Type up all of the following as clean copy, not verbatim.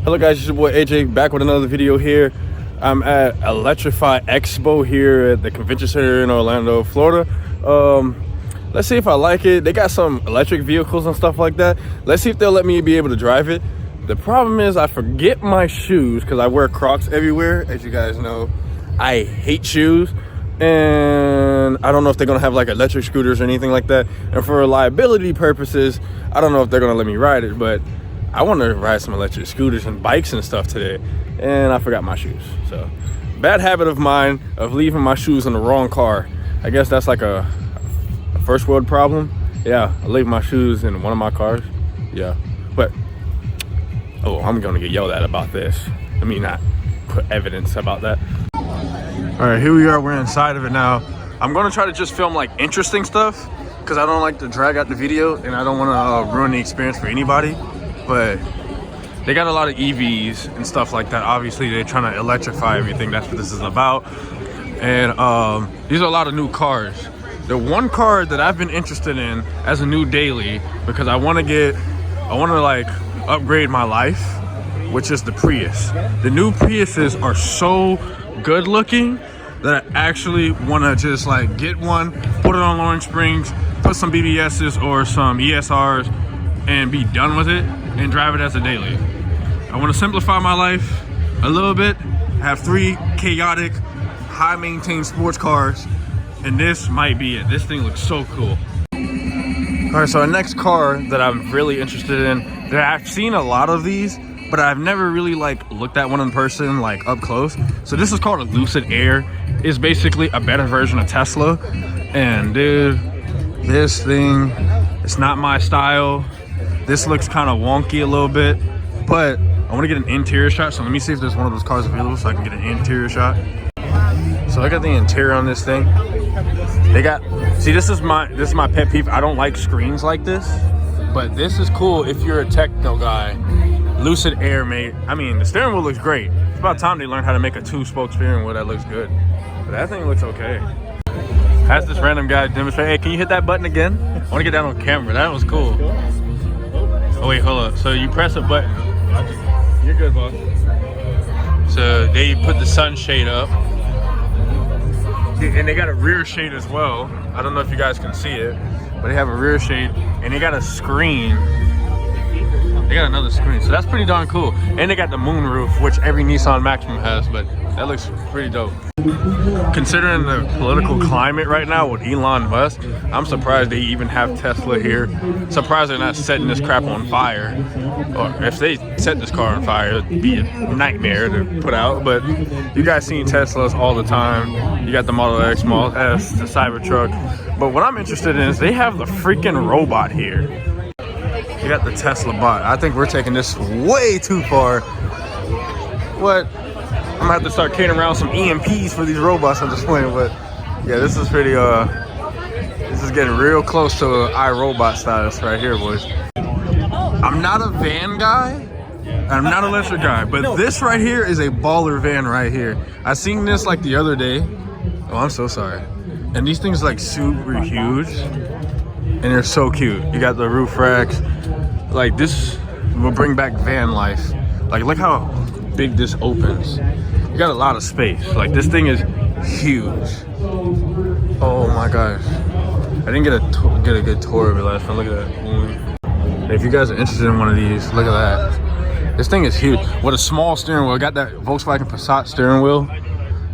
Hello guys, it's your boy AJ back with another video here. I'm at Electrify Expo here at the convention center in Orlando, Florida. Let's see if I like it. They got some electric vehicles and stuff like that. Let's see if they'll let me be able to drive it. The problem is I forget my shoes because I wear Crocs everywhere. As you guys know, I hate shoes. And I don't know if they're gonna have like electric scooters or anything like that. And for reliability purposes, I don't know if they're gonna let me ride it, but I want to ride some electric scooters and bikes and stuff today, and I forgot my shoes. So, bad habit of mine of leaving my shoes in the wrong car. I guess that's like a first world problem. Yeah, I leave my shoes in one of my cars. Yeah, but oh, I'm gonna get yelled at about this. Let me not put evidence about that. All right, here we are. We're inside of it now. I'm gonna try to just film like interesting stuff because I don't like to drag out the video and I don't want to ruin the experience for anybody. But they got a lot of EVs and stuff like that. Obviously, they're trying to electrify everything. That's what this is about. And these are a lot of new cars. The one car that I've been interested in as a new daily, because I want to like upgrade my life, which is the Prius. The new Priuses are so good looking that I actually want to just like get one, put it on Orange Springs, put some BBSs or some ESRs, and be done with it and drive it as a daily. I want to simplify my life a little bit, have 3 chaotic, high maintained sports cars, and this might be it. This thing looks so cool. All right, so our next car that I'm really interested in, that I've seen a lot of these, but I've never really like looked at one in person, like up close. So this is called a Lucid Air. It's basically a better version of Tesla. And dude, this thing, it's not my style. This looks kind of wonky a little bit, but I want to get an interior shot. So let me see if there's one of those cars available so I can get an interior shot. So I got the interior on this thing. They got, see, this is my pet peeve. I don't like screens like this, but this is cool if you're a techno guy. Lucid Air mate. I mean, the steering wheel looks great. It's about time they learned how to make a 2-spoke steering wheel that looks good. But that thing looks okay. Has this random guy demonstrate. Hey, can you hit that button again? I want to get that on camera. That was cool. Oh wait, hold up. So you press a button. You're good, boss. So they put the sunshade up. And they got a rear shade as well. I don't know if you guys can see it, but they have a rear shade and they got a screen. They got another screen, so that's pretty darn cool. And they got the moon roof, which every Nissan Maxima has, but that looks pretty dope. Considering the political climate right now with Elon Musk, I'm surprised they even have Tesla here. Surprised they're not setting this crap on fire. Or if they set this car on fire, it'd be a nightmare to put out. But you guys seen Teslas all the time. You got the Model X, Model S, the Cybertruck. But what I'm interested in is they have the freaking robot here. You got the Tesla bot. I think we're taking this way too far. What? I'm gonna have to start carrying around some EMPs for these robots. I'm just playing, but yeah, this is pretty. This is getting real close to iRobot status right here, boys. I'm not a van guy. I'm not an electric guy, but this right here is a baller van right here. I seen this like the other day. Oh, I'm so sorry. And these things like super huge, and they're so cute. You got the roof racks. Like this will bring back van life. Like look how big this opens. You got a lot of space. Like this thing is huge. Oh my gosh. I didn't get a good tour of it last time. Look at that. If you guys are interested in one of these, look at that. This thing is huge. With a small steering wheel. I got that Volkswagen Passat steering wheel.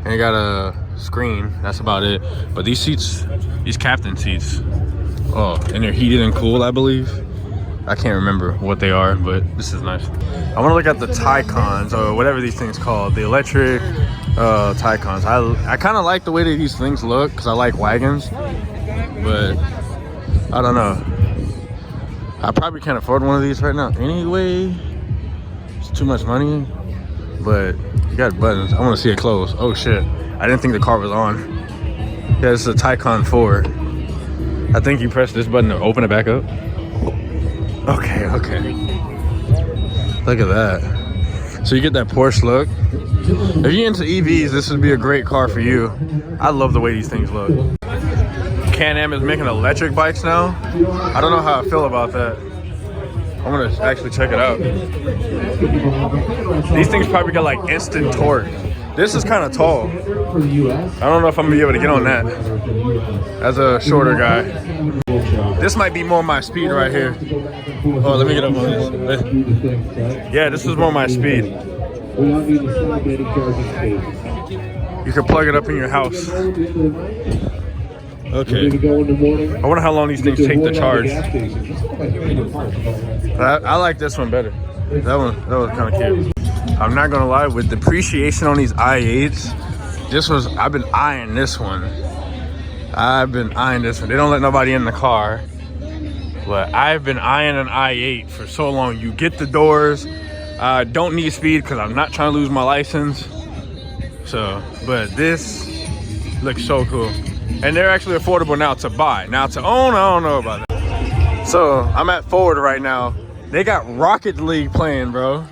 And you got a screen. That's about it. But these seats, these captain seats, oh, and they're heated and cooled, I believe. I can't remember what they are, but this is nice. I want to look at the Taycons or whatever these things called, the electric Taycons. I kind of like the way that these things look because I like wagons, but I don't know. I probably can't afford one of these right now anyway. It's too much money, but you got buttons. I want to see it close. Oh shit, I didn't think the car was on. Yeah, it's a Taycan 4. I think you press this button to open it back up. Okay. Look at that. So you get that Porsche look. If you're into EVs, this would be a great car for you. I love the way these things look. Can-Am is making electric bikes now. I don't know how I feel about that. I'm gonna actually check it out. These things probably got like instant torque. This is kind of tall. I don't know if I'm gonna be able to get on that as a shorter guy. This might be more my speed right here. Oh, let me get up on this. Yeah, this is more my speed. You can plug it up in your house. Okay. I wonder how long these things take to charge. I like this one better. That was kind of cute. I'm not gonna lie, with depreciation on these i8s, I've been eyeing this one. They don't let nobody in the car, but I've been eyeing an i8 for so long. You get the doors. Don't need speed because I'm not trying to lose my license. So, but this looks so cool. And they're actually affordable now to buy. Now to own, I don't know about that. So I'm at Ford right now. They got Rocket League playing, bro.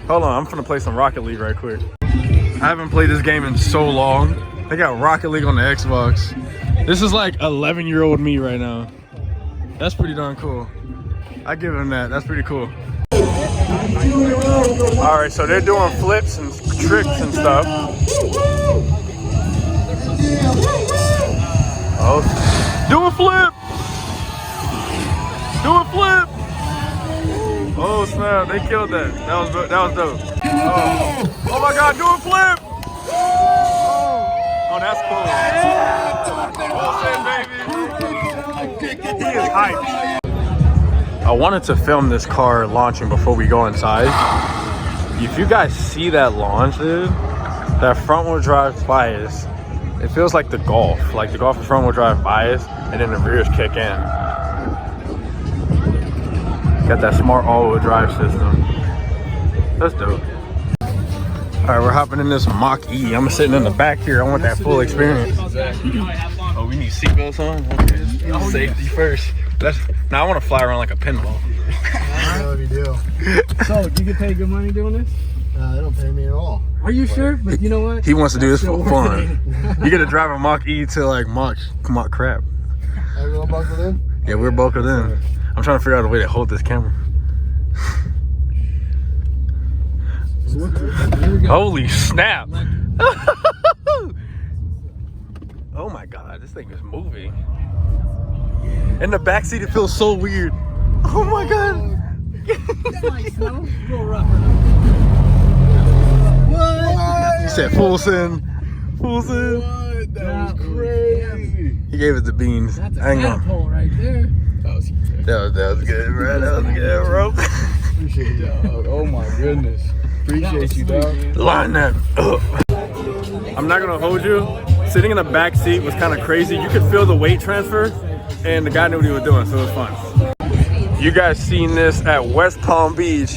Hold on, I'm gonna play some Rocket League right quick. I haven't played this game in so long. They got Rocket League on the Xbox. This is like 11-year-old me right now. That's pretty darn cool. I give them that. That's pretty cool. All right, so they're doing flips and tricks and stuff. Oh, do a flip! Do a flip! Oh snap! They killed that. That was dope. Oh my God! Do a flip! Oh, that's cool. Well said, baby. He is hyped. I wanted to film this car launching before we go inside. If you guys see that launch, dude, that front wheel drive bias, it feels like the Golf. Like the Golf is front wheel drive bias, and then the rears kick in. Got that smart all-wheel drive system. That's dope. All right, we're hopping in this Mach-E. I'm sitting in the back here. I want that full experience. Oh, we need seatbelts on? Okay. Safety first. Now I want to fly around like a pinball. That would be deal. So, you get paid good money doing this? They don't pay me at all. Are you sure? But you know what? He wants to do this for fun. You get to drive a Mach-E to like Mach crap. Everyone buckled in? Yeah, we're buckled in. I'm trying to figure out a way to hold this camera. Holy snap! Oh my God, this thing is moving. In the backseat, it feels so weird. Oh my God! What? He said full send. Full send. What? That was crazy. He gave it the beans. That's a catapult right there. That was good, bro. That was good, bro. Appreciate you, dog. Oh my goodness. Appreciate you, dog. Line that up. I'm not gonna hold you. Sitting in the back seat was kind of crazy. You could feel the weight transfer, and the guy knew what he was doing, so it was fun. You guys seen this at West Palm Beach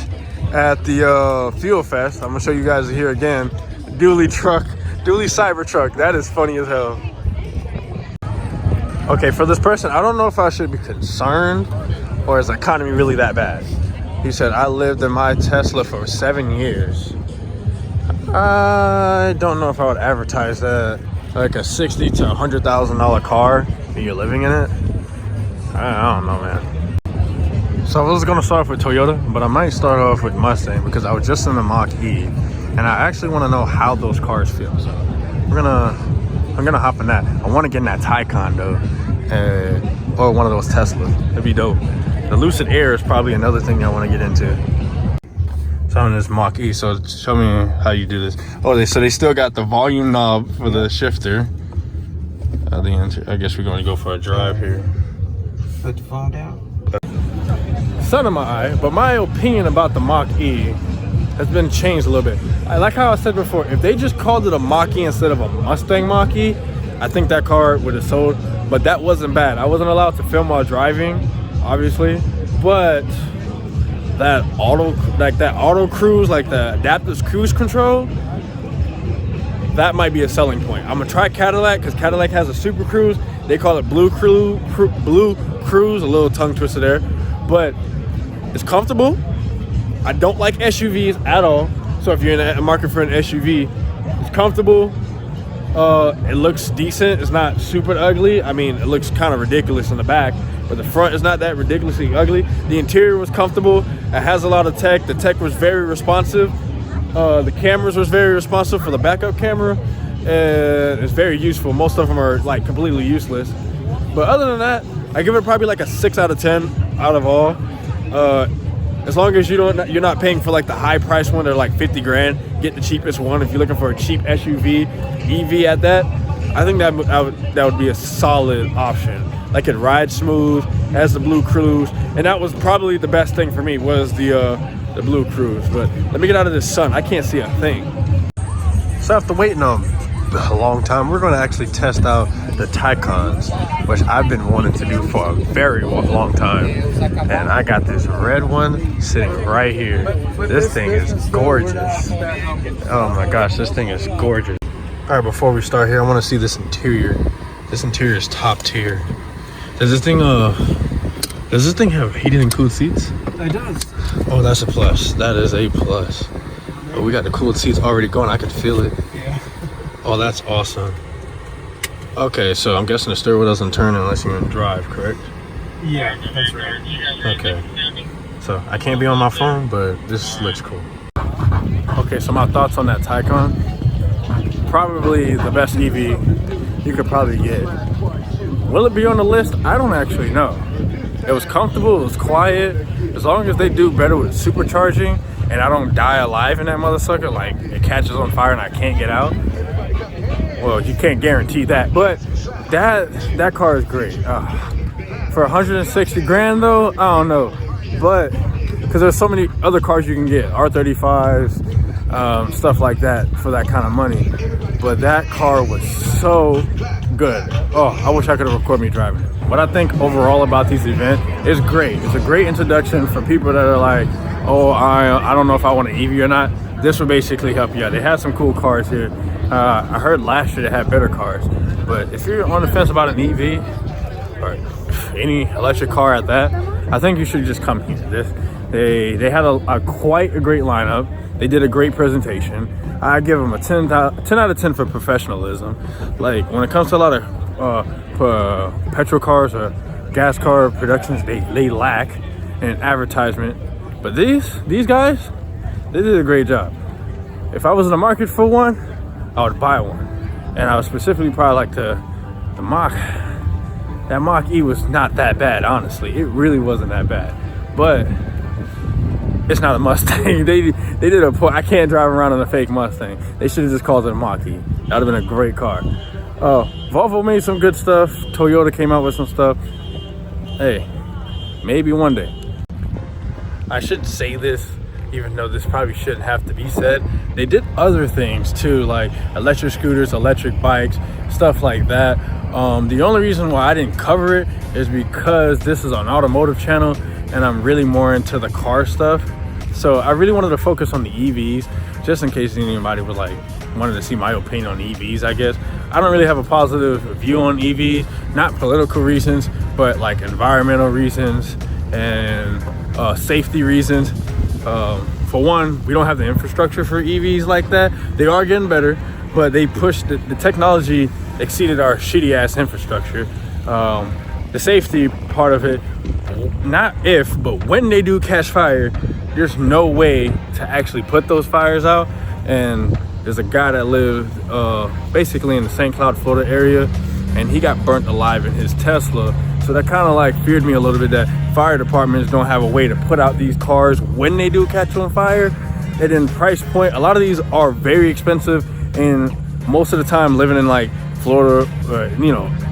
at the Fuel Fest. I'm gonna show you guys here again. Dually Cybertruck. That is funny as hell. Okay, for this person, I don't know if I should be concerned or is the economy really that bad. He said, I lived in my Tesla for 7 years. I don't know if I would advertise that. Like a $60,000 to $100,000 car and you're living in it. I don't know, man. So I was gonna start off with Toyota, but I might start off with Mustang because I was just in the Mach-E and I actually want to know how those cars feel. So I'm gonna hop in that. I want to get in that Taycan though, or one of those Teslas. That'd be dope. The Lucid Air is probably another thing I want to get into. So I'm in this Mach-E, so show me how you do this. Oh, so they still got the volume knob for the shifter. I guess we're going to go for a drive here. Put the phone down. Sun in my eye, but my opinion about the Mach-E has been changed a little bit. I like how I said before, if they just called it a Mach-E instead of a Mustang Mach-E, I think that car would have sold, but that wasn't bad. I wasn't allowed to film while driving, obviously, but that auto cruise, like the adaptive cruise control, that might be a selling point. I'm gonna try Cadillac because Cadillac has a Super Cruise. They call it Blue Cruise, a little tongue twister there, but it's comfortable. I don't like SUVs at all, so if you're in the market for an SUV, it's comfortable. It looks decent. It's not super ugly. I mean, it looks kind of ridiculous in the back, but the front is not that ridiculously ugly. The interior was comfortable. It has a lot of tech. The tech was very responsive. The cameras was very responsive for the backup camera. It's very useful. Most of them are like completely useless. But other than that, I give it probably like a 6 out of 10 out of all. As long as you're not paying for like the high price one, they're like 50 grand. Get the cheapest one if you're looking for a cheap SUV, EV at that. I think that would be a solid option. Like it rides smooth, has the Blue Cruise, and that was probably the best thing for me was the Blue Cruise. But let me get out of this sun. I can't see a thing. So after waiting on a long time, we're going to actually test out the Taycans, which I've been wanting to do for a very long time. And I got this red one sitting right here. This thing is gorgeous. Oh my gosh, this thing is gorgeous. All right, before we start here, I want to see this interior. This interior is top tier. Does this thing have heated and cooled seats? It does. Oh, that's a plus. That is a plus. Oh, we got the cooled seats already going. I can feel it. Yeah. Oh, that's awesome. Okay, so I'm guessing the steering wheel doesn't turn unless you're in drive, correct? Yeah, that's right. Okay. So I can't be on my phone, but this looks cool. Okay, so my thoughts on that Taycan. Probably the best EV you could probably get. Will it be on the list? I don't actually know. It was comfortable, it was quiet. As long as they do better with supercharging and I don't die alive in that motherfucker, like it catches on fire and I can't get out. Well, you can't guarantee that, but that car is great. For 160 grand though, I don't know. But, because there's so many other cars you can get, R35s, stuff like that for that kind of money. But that car was so good. Oh, I wish I could have recorded me driving it. What I think overall about this event is great. It's a great introduction for people that are like, oh, I don't know if I want an EV or not. This will basically help you out. They had some cool cars here. I heard last year they had better cars. But if you're on the fence about an EV or any electric car at that, I think you should just come here. They had quite a great lineup. They did a great presentation. I give them a 10 out of 10 for professionalism. Like when it comes to a lot of petrol cars or gas car productions, they lack in advertisement. But these guys, they did a great job. If I was in the market for one, I would buy one. And I would specifically probably like the Mach. That Mach E was not that bad, honestly. It really wasn't that bad. But it's not a Mustang. They did a point. I can't drive around in a fake Mustang. They should have just called it a Mach E. That would have been a great car. Volvo made some good stuff. Toyota came out with some stuff. Hey, maybe one day. I should say this, even though this probably shouldn't have to be said. They did other things too, like electric scooters, electric bikes, stuff like that. The only reason why I didn't cover it is because this is an automotive channel and I'm really more into the car stuff. So I really wanted to focus on the EVs, just in case anybody was like, wanted to see my opinion on EVs, I guess. I don't really have a positive view on EVs, not political reasons, but like environmental reasons and safety reasons. For one, we don't have the infrastructure for EVs like that. They are getting better, but they pushed the technology exceeded our shitty ass infrastructure. The safety part of it, not if, but when they do catch fire, there's no way to actually put those fires out. And there's a guy that lived basically in the St. Cloud, Florida area, and he got burnt alive in his Tesla. So that kind of like feared me a little bit that fire departments don't have a way to put out these cars when they do catch on fire. And then price point, a lot of these are very expensive, and most of the time living in like Florida,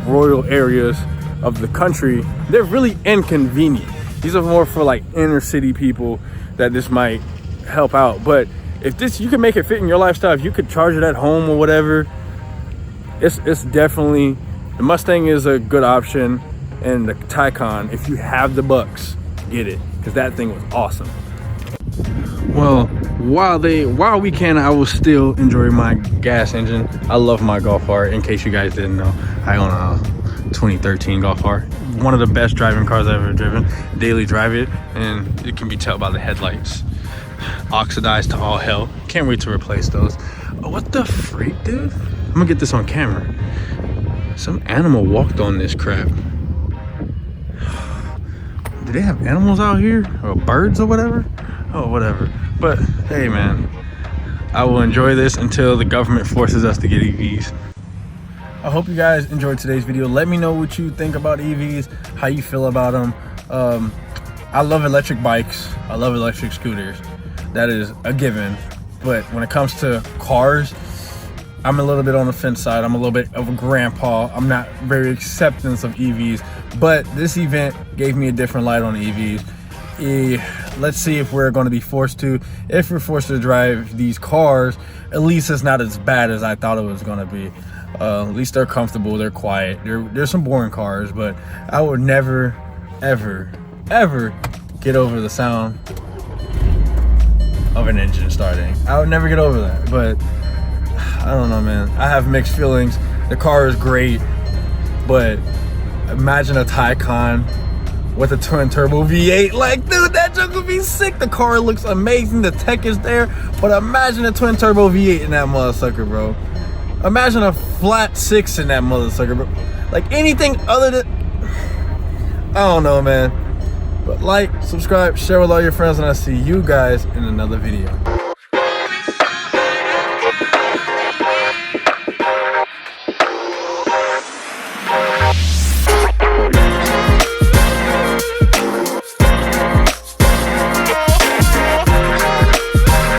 rural areas of the country, they're really inconvenient. These are more for like inner city people that this might help out. But if you can make it fit in your lifestyle, if you could charge it at home or whatever, it's definitely, the Mustang is a good option, and the Taycan, if you have the bucks, get it, because that thing was awesome. Well, while we can, I will still enjoy my gas engine. I love my Golf R. In case you guys didn't know, I own a 2013 Golf R. One of the best driving cars I've ever driven. Daily drive it, and it can be tell by the headlights. Oxidized to all hell. Can't wait to replace those. Oh, what the freak, dude? I'm gonna get this on camera. Some animal walked on this crap. Do they have animals out here? Or birds or whatever? Oh, whatever. But hey, man, I will enjoy this until the government forces us to get EVs. I hope you guys enjoyed today's video. Let me know what you think about EVs, how you feel about them. I love electric bikes. I love electric scooters. That is a given. But when it comes to cars, I'm a little bit on the fence side. I'm a little bit of a grandpa. I'm not very acceptance of EVs, but this event gave me a different light on EVs. Let's see if we're going to be forced to. If we're forced to drive these cars, at least it's not as bad as I thought it was going to be. At least they're comfortable, they're quiet. There's some boring cars, but I would never, ever, ever get over the sound of an engine starting. I would never get over that, but I don't know, man. I have mixed feelings. The car is great, but imagine a Taycan with a twin turbo V8. Like, dude, that joke would be sick. The car looks amazing. The tech is there, but imagine a twin turbo V8 in that motherfucker, bro. Imagine a flat 6 in that motherfucker, bro. Like, anything other than, I don't know, man. But like, subscribe, share with all your friends, and I'll see you guys in another video.